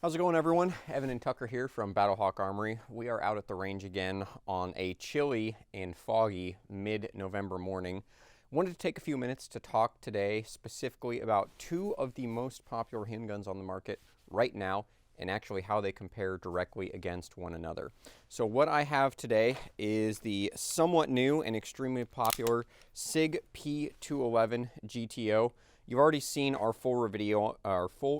How's it going, everyone? Evan and Tucker here from Battlehawk Armory. We are out at the range again on a chilly and foggy mid-November morning. Wanted to take a few minutes to talk today specifically about two of the most popular handguns on the market right now and actually how they compare directly against one another. So what I have today is the somewhat new and extremely popular Sig P211 GTO. You've already seen our full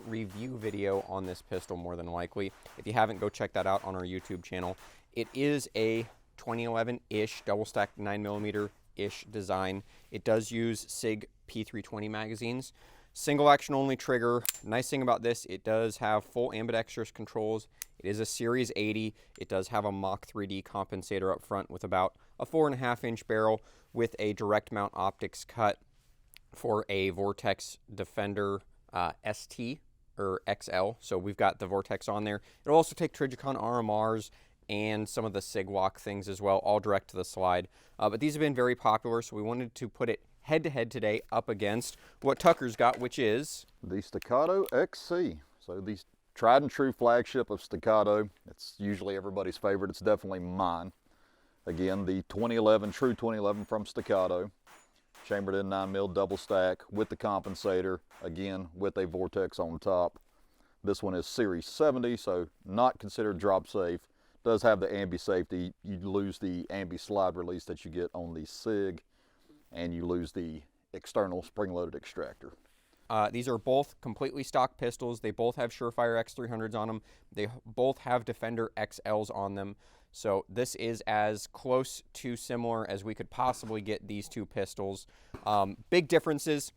review video on this pistol, more than likely. If you haven't, go check that out on our YouTube channel. It is a 2011-ish double-stacked 9mm-ish design. It does use Sig P320 magazines. Single action only trigger. Nice thing about this, it does have full ambidextrous controls. It is a Series 80. It does have a Mach 3D compensator up front with about a 4.5-inch barrel with a direct mount optics cut for a Vortex Defender ST or XL. So we've got the Vortex on there. It'll also take Trijicon RMRs and some of the Sigwalk things as well, all direct to the slide. But these have been very popular, so we wanted to put it head-to-head today up against what Tucker's got, which is the Staccato XC. So the tried and true flagship of Staccato. It's usually everybody's favorite. It's definitely mine. Again, the 2011, true 2011 from Staccato. Chambered in 9mm double stack with the compensator, again with a Vortex on top. This one is Series 70, so not considered drop safe. Does have the ambi safety. You lose the ambi slide release that you get on the Sig, and you lose the external spring-loaded extractor. These are both completely stock pistols. They both have Surefire X300s on them. They both have Defender XLs on them. So this is as close to similar as we could possibly get these two pistols. Big differences.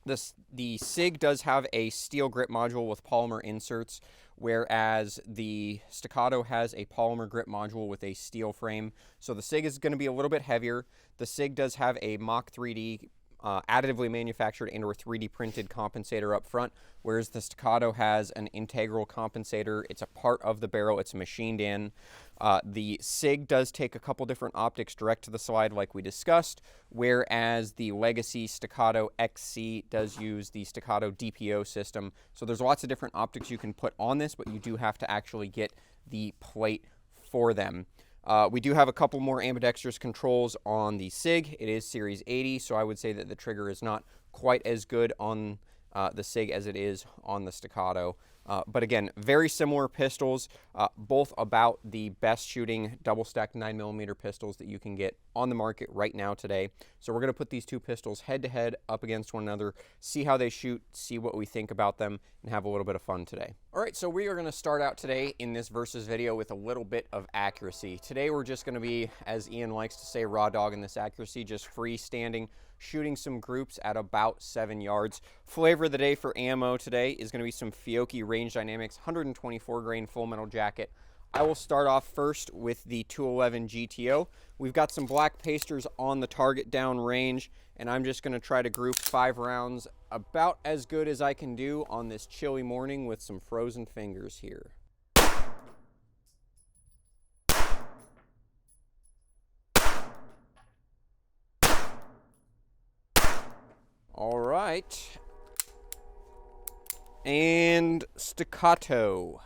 The Sig does have a steel grip module with polymer inserts, whereas the Staccato has a polymer grip module with a steel frame. So the Sig is going to be a little bit heavier. The Sig does have a Mach 3D additively manufactured and or 3D printed compensator up front, whereas the Staccato has an integral compensator. It's a part of the barrel. It's machined in. The Sig does take a couple different optics direct to the slide like we discussed, whereas the legacy Staccato XC does use the Staccato DPO system. So there's lots of different optics you can put on this, but you do have to actually get the plate for them. We do have a couple more ambidextrous controls on the Sig. It is Series 80, so I would say that the trigger is not quite as good on the Sig as it is on the Staccato. But again, very similar pistols, both about the best shooting double-stacked 9mm pistols that you can get on the market right now today. So we're going to put these two pistols head-to-head up against one another, see how they shoot, see what we think about them, and have a little bit of fun today. All right, so we are going to start out today in this versus video with a little bit of accuracy. Today we're just going to be, as Ian likes to say, raw dog in this accuracy, just freestanding, shooting some groups at about 7 yards. Flavor of the day for ammo today is going to be some Fiocchi Range Dynamics 124 grain full metal jacket. I will start off first with the 211 GTO. We've got some black pasters on the target down range, and I'm just going to try to group 5 rounds about as good as I can do on this chilly morning with some frozen fingers here. All right, and Staccato.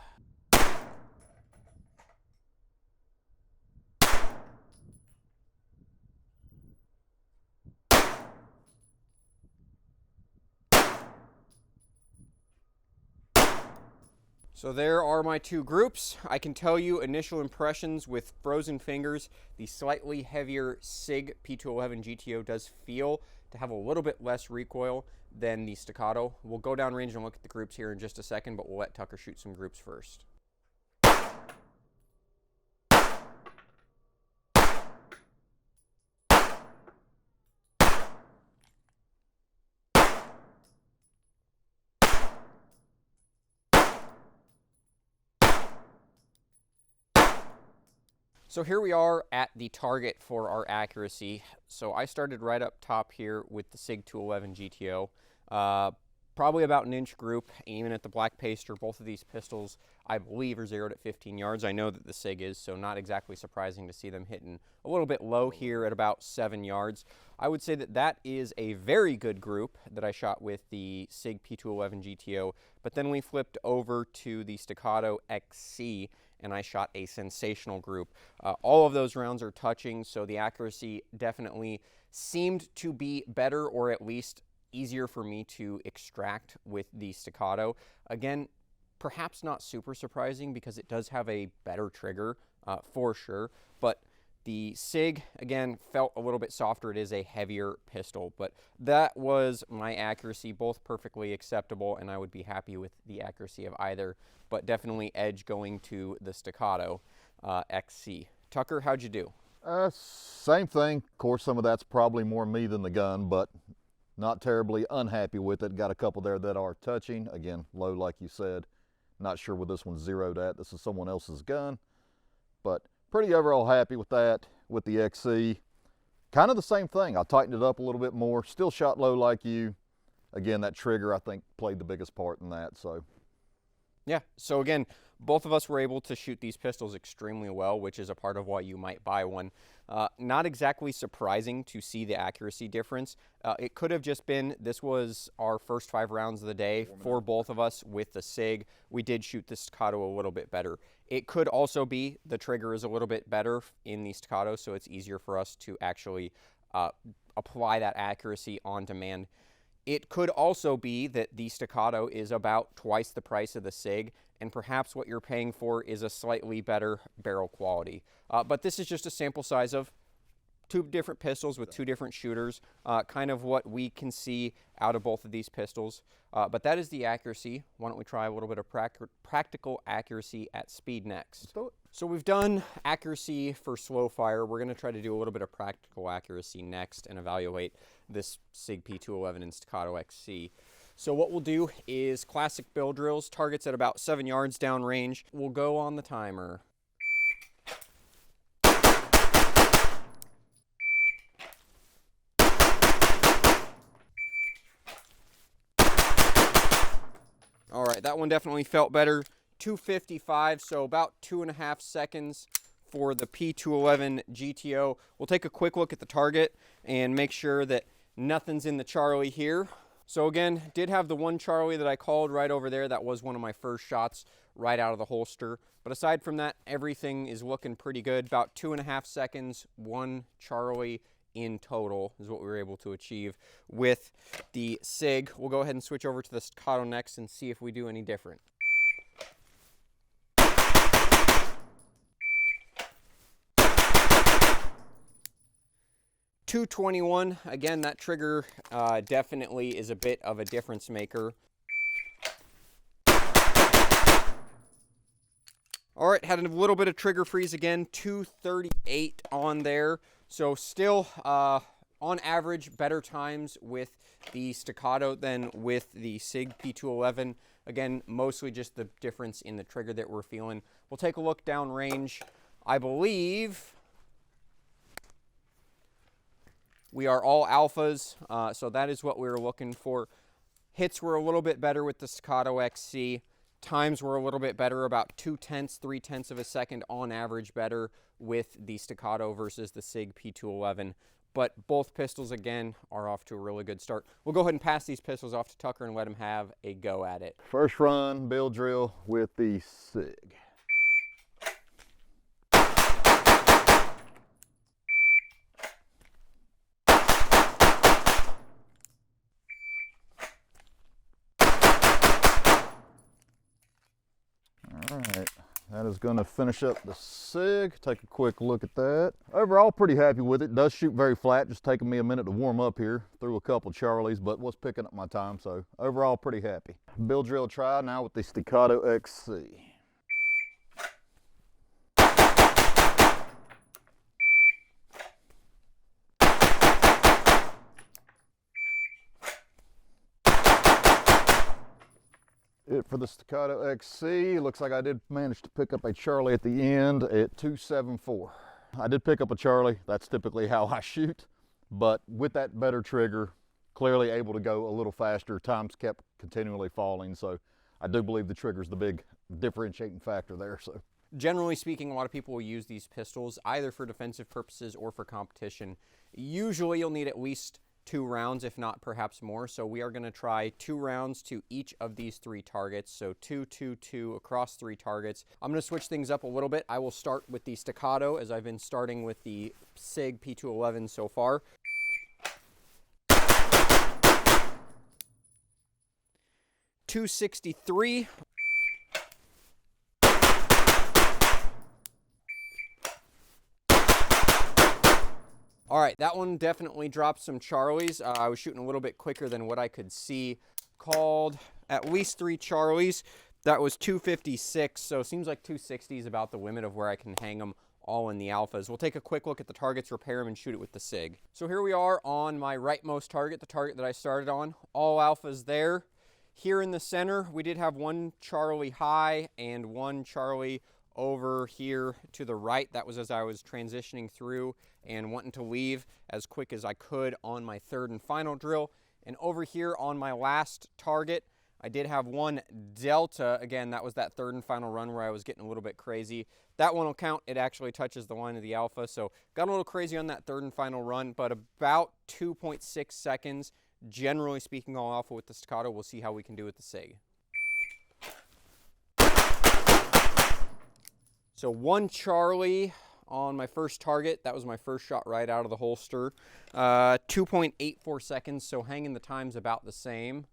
So there are my two groups. I can tell you initial impressions with frozen fingers. The slightly heavier Sig P211 GTO does feel to have a little bit less recoil than the Staccato. We'll go down range and look at the groups here in just a second, but we'll let Tucker shoot some groups first. So here we are at the target for our accuracy. So I started right up top here with the Sig 211 GTO. probably about an inch group, even at the black paster. Both of these pistols, I believe, are zeroed at 15 yards. I know that the Sig is, so not exactly surprising to see them hitting a little bit low here at about 7 yards. I would say that that is a very good group that I shot with the Sig P211 GTO, but then we flipped over to the Staccato XC, and I shot a sensational group. All of those rounds are touching, so the accuracy definitely seemed to be better, or at least easier for me to extract with the Staccato. Again, perhaps not super surprising because it does have a better trigger for sure, but the Sig, again, felt a little bit softer. It is a heavier pistol, but that was my accuracy, both perfectly acceptable, and I would be happy with the accuracy of either, but definitely edge going to the Staccato XC. Tucker, how'd you do? Same thing. Of course, some of that's probably more me than the gun, but not terribly unhappy with it. Got a couple there that are touching. Again, low like you said. Not sure where this one's zeroed at. This is someone else's gun, but pretty overall happy with that. With the XC, kind of the same thing. I tightened it up a little bit more. Still shot low like you. Again, that trigger I think played the biggest part in that. So yeah, so again, both of us were able to shoot these pistols extremely well, which is a part of why you might buy one. Not exactly surprising to see the accuracy difference. It could have just been, this was our first 5 rounds of the day for both of us with the Sig. We did shoot the Staccato a little bit better. It could also be the trigger is a little bit better in the Staccato, so it's easier for us to actually apply that accuracy on demand. It could also be that the Staccato is about twice the price of the Sig, and perhaps what you're paying for is a slightly better barrel quality. But this is just a sample size of 2 different pistols with 2 different shooters, kind of what we can see out of both of these pistols. But that is the accuracy. Why don't we try a little bit of practical accuracy at speed next? So we've done accuracy for slow fire. We're going to try to do a little bit of practical accuracy next and evaluate this Sig P211 and Staccato XC. So what we'll do is classic bill drills, targets at about 7 yards downrange. We'll go on the timer. All right, that one definitely felt better. 255, so about 2.5 seconds for the P211 GTO. We'll take a quick look at the target and make sure that nothing's in the Charlie here. So again, did have the one Charlie that I called right over there. That was one of my first shots right out of the holster. But aside from that, everything is looking pretty good. About 2.5 seconds, 1 Charlie in total is what we were able to achieve with the Sig. We'll go ahead and switch over to the Staccato next and see if we do any different. .221, again, that trigger definitely is a bit of a difference maker. All right, had a little bit of trigger freeze again, 238 on there. So still, on average, better times with the Staccato than with the Sig P211. Again, mostly just the difference in the trigger that we're feeling. We'll take a look downrange. I believe we are all alphas, so that is what we were looking for. Hits were a little bit better with the Staccato XC. Times were a little bit better, about 0.2, 0.3 of a second on average better with the Staccato versus the Sig P211. But both pistols, again, are off to a really good start. We'll go ahead and pass these pistols off to Tucker and let him have a go at it. First run, bill drill with the Sig. All right, that is going to finish up the Sig. Take a quick look at that. Overall, pretty happy with it. Does shoot very flat, just taking me a minute to warm up here. Threw a couple Charlies, but was picking up my time, so overall pretty happy. Bill drill try now with the Staccato XC. It for the Staccato XC. Looks like I did manage to pick up a Charlie at the end at 274. I did pick up a Charlie. That's typically how I shoot, but with that better trigger, clearly able to go a little faster. Times kept continually falling. So I do believe the trigger's the big differentiating factor there. So generally speaking, a lot of people will use these pistols either for defensive purposes or for competition. Usually you'll need at least 2 rounds, if not perhaps more. So we are going to try 2 rounds to each of these 3 targets. So 2, 2, 2 across 3 targets. I'm going to switch things up a little bit. I will start with the Staccato, as I've been starting with the Sig P211 so far. .263. All right, that one definitely dropped some Charlies. I was shooting a little bit quicker than what I could see. Called at least 3 Charlies. That was 256, so it seems like 260 is about the limit of where I can hang them all in the alphas. We'll take a quick look at the targets, repair them, and shoot it with the Sig. So here we are on my rightmost target, the target that I started on. All alphas there. Here in the center, we did have 1 Charlie high and 1 Charlie over here to the right. That was as I was transitioning through and wanting to leave as quick as I could on my 3rd and final drill. And over here on my last target, I did have 1 Delta. Again, that was that 3rd and final run where I was getting a little bit crazy. That one will count. It actually touches the line of the alpha. So got a little crazy on that 3rd and final run, but about 2.6 seconds. Generally speaking, all alpha with the Staccato. We'll see how we can do with the Sig. So 1 Charlie on my first target. That was my first shot right out of the holster. 2.84 seconds, so hanging the times about the same.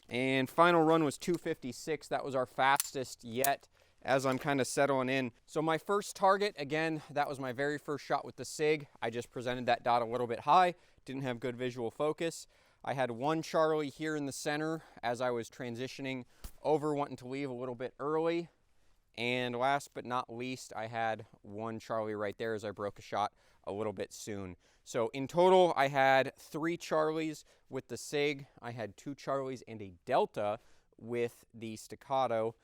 And final run was 256. That was our fastest yet as I'm kind of settling in. So my first target, again, that was my very first shot with the Sig. I just presented that dot a little bit high, didn't have good visual focus. I had 1 Charlie here in the center as I was transitioning over, wanting to leave a little bit early. And last but not least, I had 1 Charlie right there as I broke a shot a little bit soon. So in total, I had 3 Charlies with the Sig. I had 2 Charlies and a Delta with the Staccato.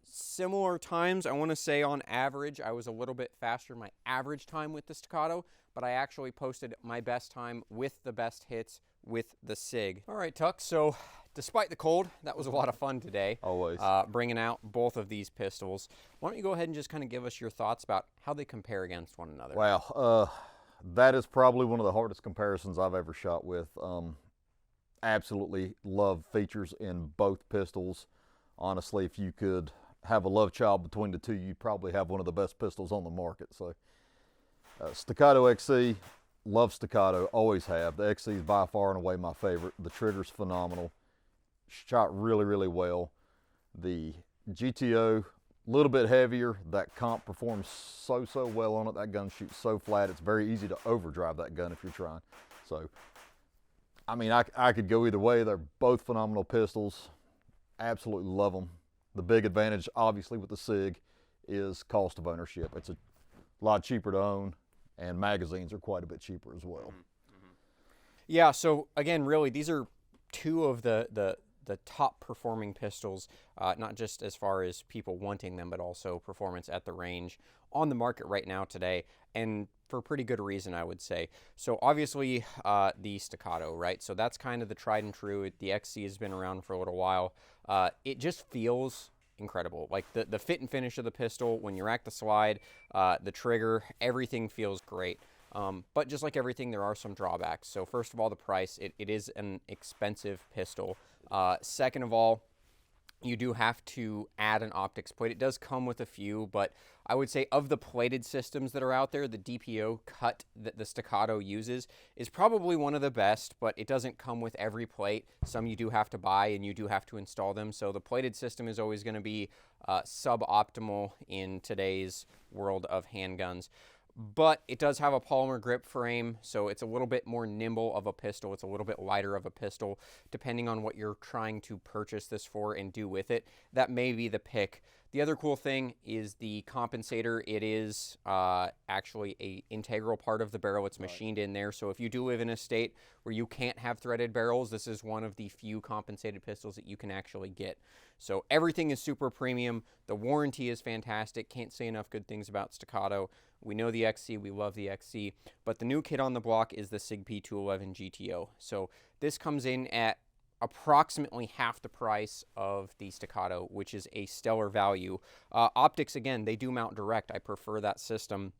Similar times, I want to say on average, I was a little bit faster my average time with the Staccato, but I actually posted my best time with the best hits with the Sig. All right, Tuck, so despite the cold, that was a lot of fun today. always. Bringing out both of these pistols. Why don't you go ahead and just kind of give us your thoughts about how they compare against one another? Wow, that is probably one of the hardest comparisons I've ever shot with. Absolutely love features in both pistols. Honestly, if you could have a love child between the two, you probably have one of the best pistols on the market. So Staccato XC, love Staccato, always have. The XC is by far and away my favorite. The trigger's phenomenal, shot really, really well. The GTO, a little bit heavier. That comp performs so well on it. That gun shoots so flat, it's very easy to overdrive that gun if you're trying. So, I mean, I could go either way. They're both phenomenal pistols. Absolutely love them. The big advantage, obviously, with the Sig is cost of ownership. It's a lot cheaper to own, and magazines are quite a bit cheaper as well. Yeah, so again, really, these are 2 of the top performing pistols, not just as far as people wanting them, but also performance at the range on the market right now today, and for pretty good reason, I would say. So obviously, the Staccato, right? So that's kind of the tried and true. The XC has been around for a little while. It just feels incredible. Like the fit and finish of the pistol, when you rack the slide, the trigger, everything feels great. But just like everything, there are some drawbacks. So first of all, the price. It is an expensive pistol. Second of all, you do have to add an optics plate. It does come with a few, but I would say of the plated systems that are out there, the DPO cut that the Staccato uses is probably one of the best, but it doesn't come with every plate. Some you do have to buy and you do have to install them. So the plated system is always going to be suboptimal in today's world of handguns. but it does have a polymer grip frame, so it's a little bit more nimble of a pistol. It's a little bit lighter of a pistol, depending on what you're trying to purchase this for and do with it. That may be the pick. The other cool thing is the compensator. It is actually an integral part of the barrel. It's machined in there, so if you do live in a state where you can't have threaded barrels, this is one of the few compensated pistols that you can actually get. So everything is super premium. The warranty is fantastic. Can't say enough good things about Staccato. We know the XC, we love the XC, but the new kid on the block is the Sig P211 GTO. So this comes in at approximately half the price of the Staccato, which is a stellar value. Optics, again, they do mount direct. I prefer that system.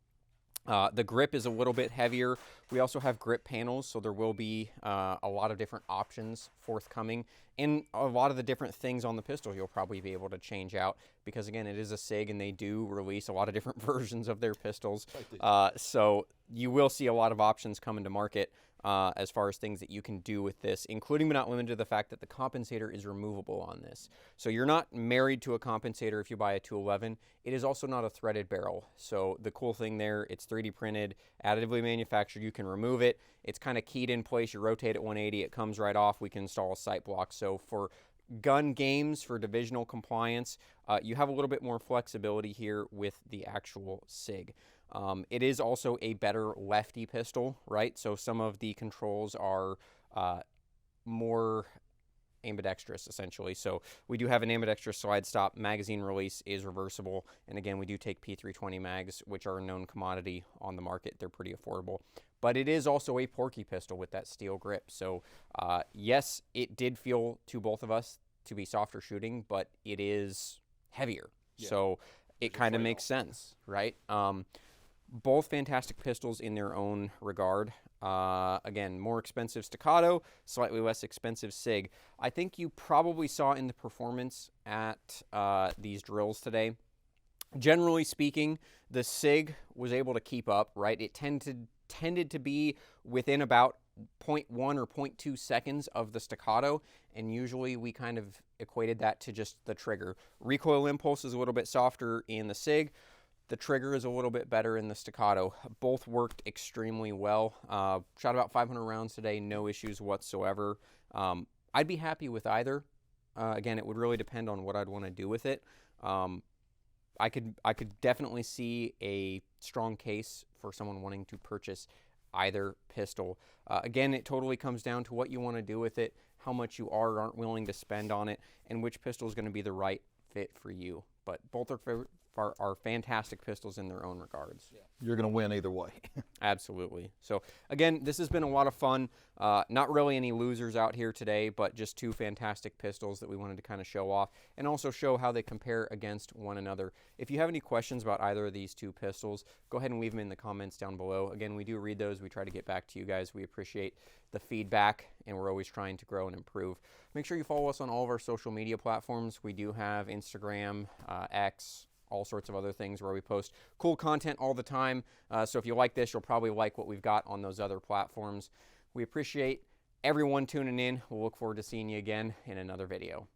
The grip is a little bit heavier. We also have grip panels, so there will be a lot of different options forthcoming, and a lot of the different things on the pistol you'll probably be able to change out, because again, it is a Sig and they do release a lot of different versions of their pistols. So you will see a lot of options coming to market as far as things that you can do with this, including but not limited to the fact that the compensator is removable on this. So you're not married to a compensator if you buy a 211. It is also not a threaded barrel. So the cool thing there, it's 3D printed, additively manufactured. You can remove it. It's kind of keyed in place. You rotate it 180, it comes right off. We can install a sight block. So for gun games, for divisional compliance, you have a little bit more flexibility here with the actual Sig. It is also a better lefty pistol, right? So some of the controls are more ambidextrous, essentially. So we do have an ambidextrous slide stop. Magazine release is reversible. And again, we do take P320 mags, which are a known commodity on the market. They're pretty affordable. But it is also a Porky pistol with that steel grip. So yes, it did feel to both of us to be softer shooting, but it is heavier. Yeah. So it kind of makes sense, right? Both fantastic pistols in their own regard. Again, more expensive Staccato, slightly less expensive Sig. I think you probably saw in the performance at these drills today. Generally speaking, the Sig was able to keep up, right? It tended to be within about 0.1 or 0.2 seconds of the Staccato, and usually we kind of equated that to just the trigger. Recoil impulse is a little bit softer in the Sig. The trigger is a little bit better in the Staccato. Both worked extremely well. Shot about 500 rounds today, no issues whatsoever. I'd be happy with either. Again, it would really depend on what I'd want to do with it. I could definitely see a strong case for someone wanting to purchase either pistol. Again, it totally comes down to what you want to do with it, how much you are or aren't willing to spend on it, and which pistol is going to be the right fit for you. But both are fantastic pistols in their own regards. Yeah. You're going to win either way. Absolutely. So again, this has been a lot of fun. Not really any losers out here today, but just two fantastic pistols that we wanted to kind of show off and also show how they compare against one another. If you have any questions about either of these two pistols, go ahead and leave them in the comments down below. Again, we do read those. We try to get back to you guys. We appreciate the feedback, and we're always trying to grow and improve. Make sure you follow us on all of our social media platforms. We do have Instagram, X, all sorts of other things where we post cool content all the time. So if you like this, you'll probably like what we've got on those other platforms. We appreciate everyone tuning in. We'll look forward to seeing you again in another video.